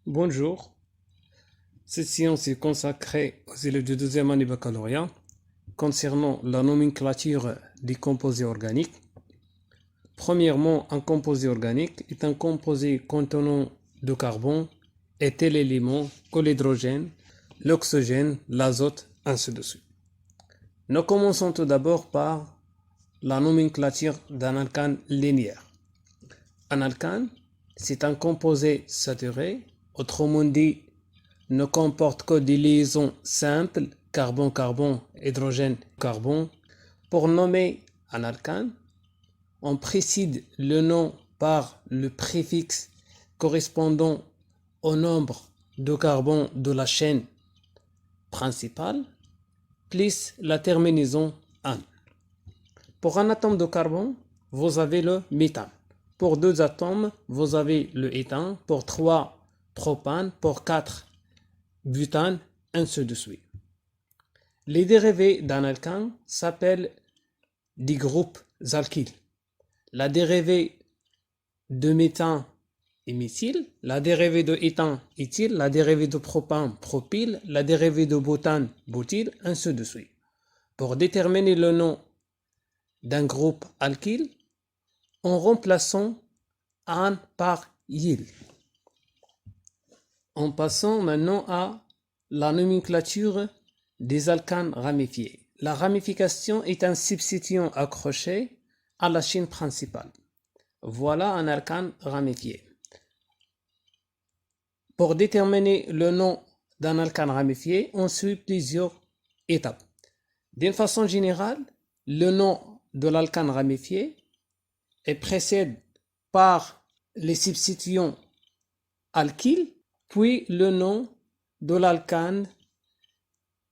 Bonjour, cette séance est consacrée aux élèves de deuxième année baccalauréat concernant la nomenclature des composés organiques. Premièrement, un composé organique est un composé contenant du carbone et tel élément que l'hydrogène, l'oxygène, l'azote, ainsi de suite. Nous commençons tout d'abord par la nomenclature d'un alcane linéaire. Un alcane, c'est un composé saturé, autrement dit, ne comporte que des liaisons simples, carbone-carbone, hydrogène-carbone. Pour nommer un alcane, on précède le nom par le préfixe correspondant au nombre de carbone de la chaîne principale, plus la terminaison -ane. Pour un atome de carbone, vous avez le méthane. Pour 2 atomes, vous avez le éthane. Pour 3, propane. Pour 4, butane, ainsi de suite. Les dérivés d'un alcane s'appellent des groupes alkyles. La dérivée de méthane est méthyle, la dérivée de éthane éthyle, la dérivée de propane propyle, la dérivée de butane butyle, ainsi de suite. Pour déterminer le nom d'un groupe alkyle, en remplaçant ane par yl. En passant maintenant à la nomenclature des alcanes ramifiés. La ramification est un substituant accroché à la chaîne principale. Voilà un alcane ramifié. Pour déterminer le nom d'un alcane ramifié, on suit plusieurs étapes. D'une façon générale, le nom de l'alcane ramifié est précédé par les substituants alkyle, puis le nom de l'alcane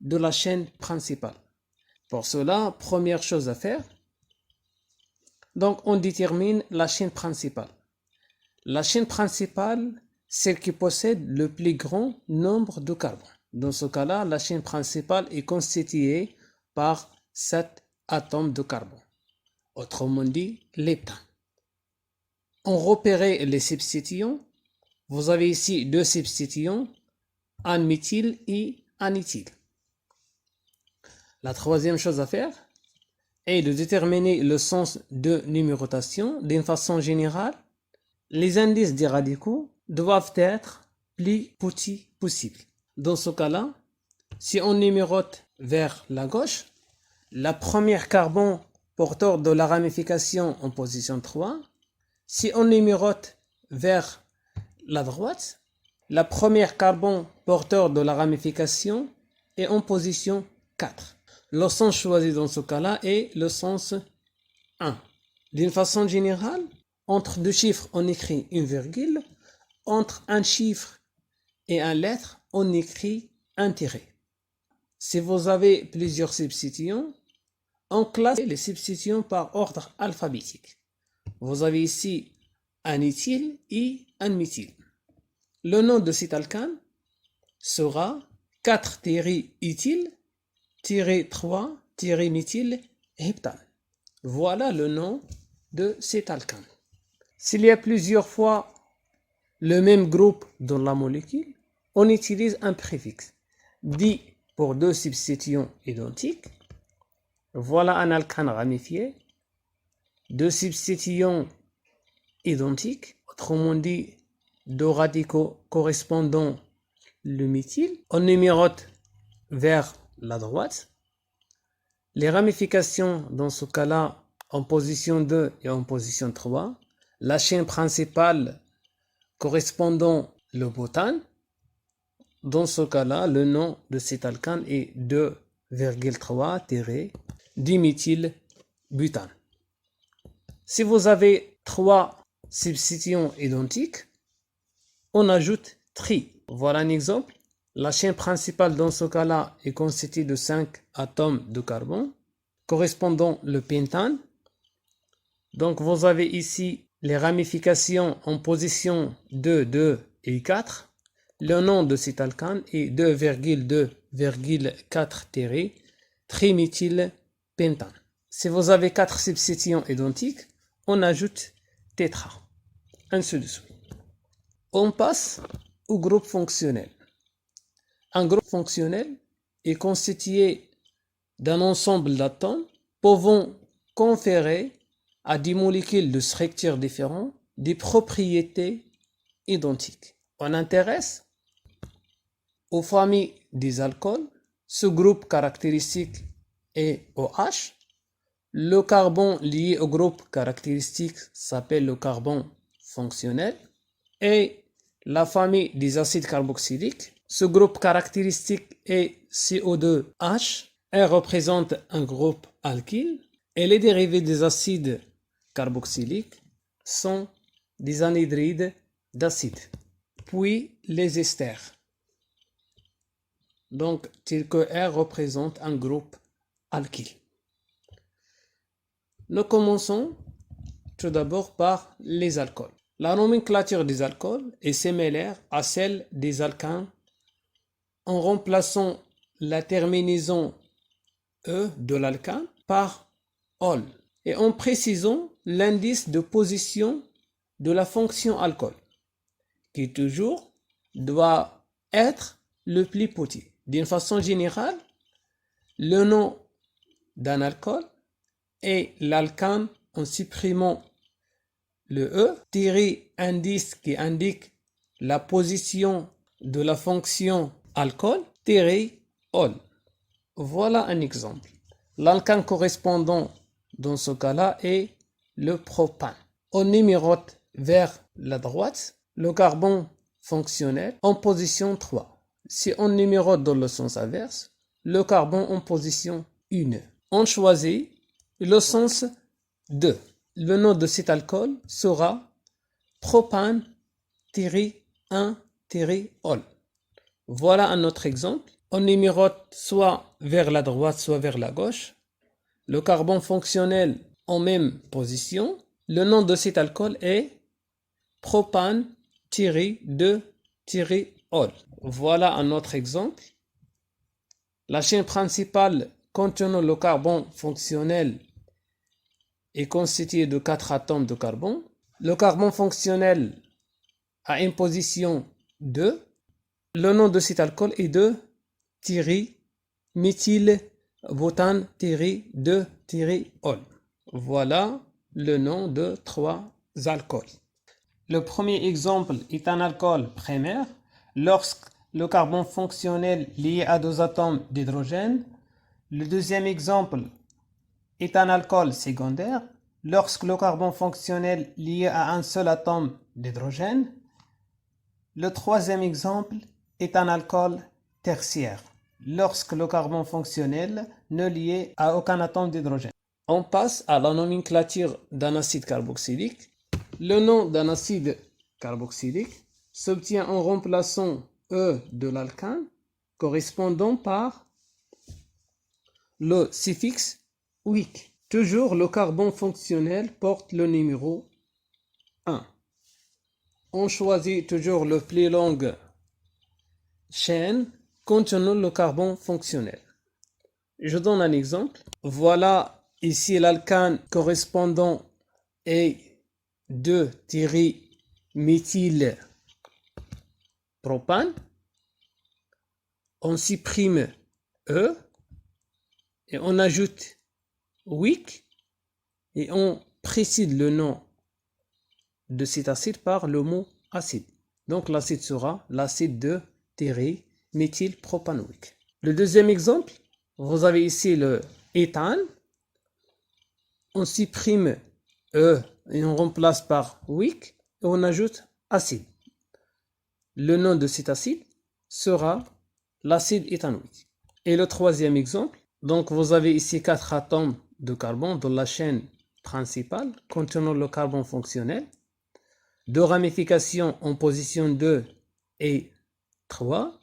de la chaîne principale. Pour cela, première chose à faire, donc on détermine la chaîne principale. La chaîne principale, celle qui possède le plus grand nombre de carbone. Dans ce cas-là, la chaîne principale est constituée par 7 atomes de carbone. Autrement dit, l'heptane. On repère les substituants. Vous avez ici 2 substituants, ane-méthyle et ane-éthyle. La troisième chose à faire est de déterminer le sens de numérotation. D'une façon générale, les indices des radicaux doivent être plus petits possible. Dans ce cas-là, si on numérote vers la gauche, la première carbone porteur de la ramification en position 3. Si on numérote vers la droite, la première carbone porteur de la ramification est en position 4. Le sens choisi dans ce cas-là est le sens 1. D'une façon générale, entre 2 chiffres, on écrit une virgule. Entre un chiffre et une lettre, on écrit un tiret. Si vous avez plusieurs substituants, on classe les substituants par ordre alphabétique. Vous avez ici un éthyle et un méthyle. Le nom de cet alcane sera 4-éthyle-3-méthyle-heptane. Voilà le nom de cet alcane. S'il y a plusieurs fois le même groupe dans la molécule, on utilise un préfixe. Dit pour 2 substituants identiques, voilà un alcane ramifié. 2 substituants identiques, autrement dit 2 radicaux correspondant le méthyle. On numérote vers la droite. Les ramifications dans ce cas-là en position 2 et en position 3. La chaîne principale correspondant le butane. Dans ce cas-là, le nom de cet alcane est 2,3-diméthylbutane. Si vous avez 3 substituants identiques, on ajoute tri. Voilà un exemple. La chaîne principale dans ce cas-là est constituée de 5 atomes de carbone correspondant le pentane. Donc vous avez ici les ramifications en position 2, 2 et 4. Le nom de cet alcane est 2,2,4-triméthylpentane. Si vous avez 4 substituants identiques, on ajoute tétra, ainsi de suite. On passe au groupe fonctionnel. Un groupe fonctionnel est constitué d'un ensemble d'atomes pouvant conférer à des molécules de structures différentes des propriétés identiques. On intéresse aux familles des alcools. Ce groupe caractéristique est OH. Le carbone lié au groupe caractéristique s'appelle le carbone fonctionnel. Et la famille des acides carboxyliques, ce groupe caractéristique est CO2H. Elle représente un groupe alkyle. Et les dérivés des acides carboxyliques sont des anhydrides d'acide. Puis les esters. Donc, tel que R représente un groupe alkyle. Nous commençons tout d'abord par les alcools. La nomenclature des alcools est similaire à celle des alcanes en remplaçant la terminaison E de l'alcane par ol et en précisant l'indice de position de la fonction alcool qui toujours doit être le plus petit. D'une façon générale, le nom d'un alcool est l'alcane en supprimant le E, tirer indice qui indique la position de la fonction alcool, tirer ol. Voilà un exemple. L'alcane correspondant dans ce cas-là est le propane. On numérote vers la droite le carbone fonctionnel en position 3. Si on numérote dans le sens inverse, le carbone en position 1. On choisit le sens 2. Le nom de cet alcool sera propane-1-ol. Voilà un autre exemple. On numérote soit vers la droite, soit vers la gauche. Le carbone fonctionnel en même position. Le nom de cet alcool est propane-2-ol. Voilà un autre exemple. La chaîne principale contenant le carbone fonctionnel est constituée de 4 atomes de carbone. Le carbone fonctionnel a une position 2. Le nom de cet alcool est 2-méthylbutane-2-ol. Voilà le nom de 3 alcools. Le premier exemple est un alcool primaire lorsque le carbone fonctionnel lié à 2 atomes d'hydrogène. Le deuxième exemple est un alcool secondaire lorsque le carbone fonctionnel lié à un seul atome d'hydrogène. Le troisième exemple est un alcool tertiaire lorsque le carbone fonctionnel n'est lié à aucun atome d'hydrogène. On passe à la nomenclature d'un acide carboxylique. Le nom d'un acide carboxylique s'obtient en remplaçant E de l'alcane correspondant par le suffixe -ique. Toujours le carbone fonctionnel porte le numéro 1. On choisit toujours le plus longue chaîne contenant le carbone fonctionnel. Je donne un exemple. Voilà ici l'alcane correspondant est 2-méthylpropane. On supprime E et on ajoute -ique et on précise le nom de cet acide par le mot acide. Donc l'acide sera l'acide de méthylpropanoïque. Le deuxième exemple, vous avez ici le éthane. On supprime E et on remplace par -ique et on ajoute acide. Le nom de cet acide sera l'acide éthanoïque. Et le troisième exemple, donc vous avez ici 4 atomes de carbone dans la chaîne principale contenant le carbone fonctionnel. 2 ramifications en position 2 et 3.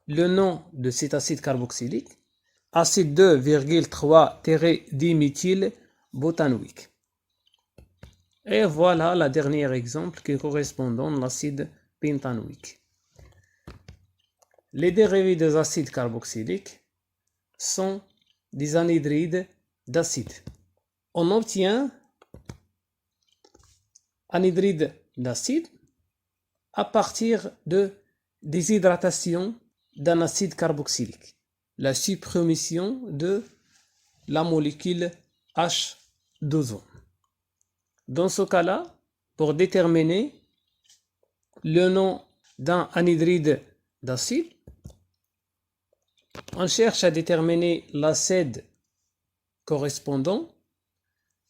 Le nom de cet acide carboxylique, acide 2,3-diméthylbutanoïque. Et voilà le dernier exemple qui correspond à l'acide pentanoïque. Les dérivés des acides carboxyliques sont des anhydrides d'acide. On obtient anhydride d'acide à partir de déshydratation d'un acide carboxylique, la suppression de la molécule H2O. Dans ce cas-là, pour déterminer le nom d'un anhydride d'acide, on cherche à déterminer l'acide correspondant.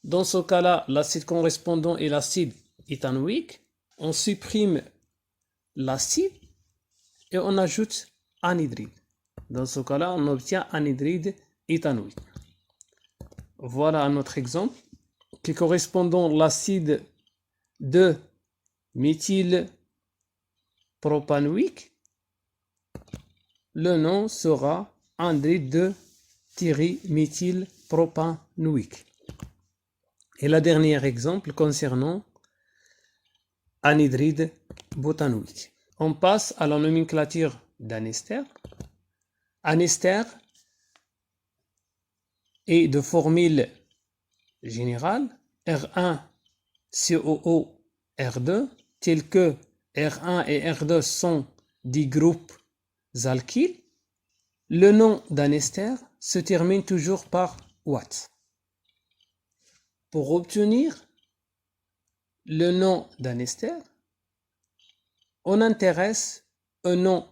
Dans ce cas-là, l'acide correspondant est l'acide éthanoïque. On supprime l'acide et on ajoute anhydride. Dans ce cas-là, on obtient anhydride éthanoïque. Voilà un autre exemple qui correspondant à l'acide 2-méthylpropanoïque. Le nom sera anhydride de thyréméthylpropanoïque. Et le dernier exemple concernant anhydride butanoïque. On passe à la nomenclature d'un ester. Un ester est de formule générale R1COO-R2, tel que R1 et R2 sont des groupes alkyles. Le nom d'un ester se termine toujours par Watt. Pour obtenir le nom d'un ester, on intéresse un nom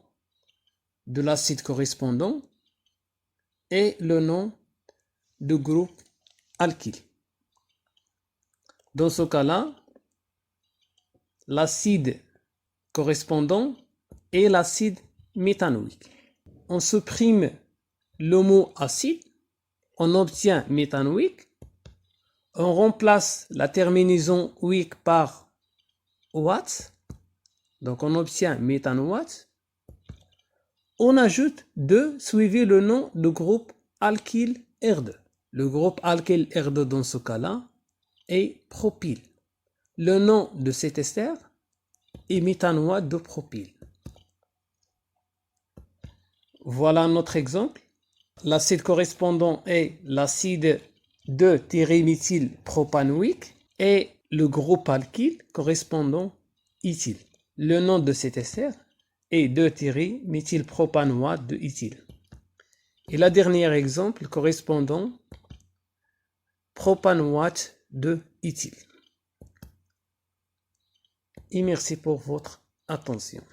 de l'acide correspondant et le nom du groupe alkyle. Dans ce cas-là, l'acide correspondant est l'acide méthanoïque. On supprime le mot acide, on obtient méthanoïque. On remplace la terminaison -ique par Watt, donc on obtient méthanowatt. On ajoute 2 suivi le nom du groupe alkyle R2. Le groupe alkyle R2 dans ce cas-là est propyle. Le nom de cet ester est méthanoate de propyle. Voilà notre exemple. L'acide correspondant est l'acide 2-thyréméthylpropanoïque et le groupe alkyle correspondant éthyle. Le nom de cet ester est 2-thyréméthylpropanoate de éthyle. Et le dernier exemple correspondant propanoate de éthyle. Et merci pour votre attention.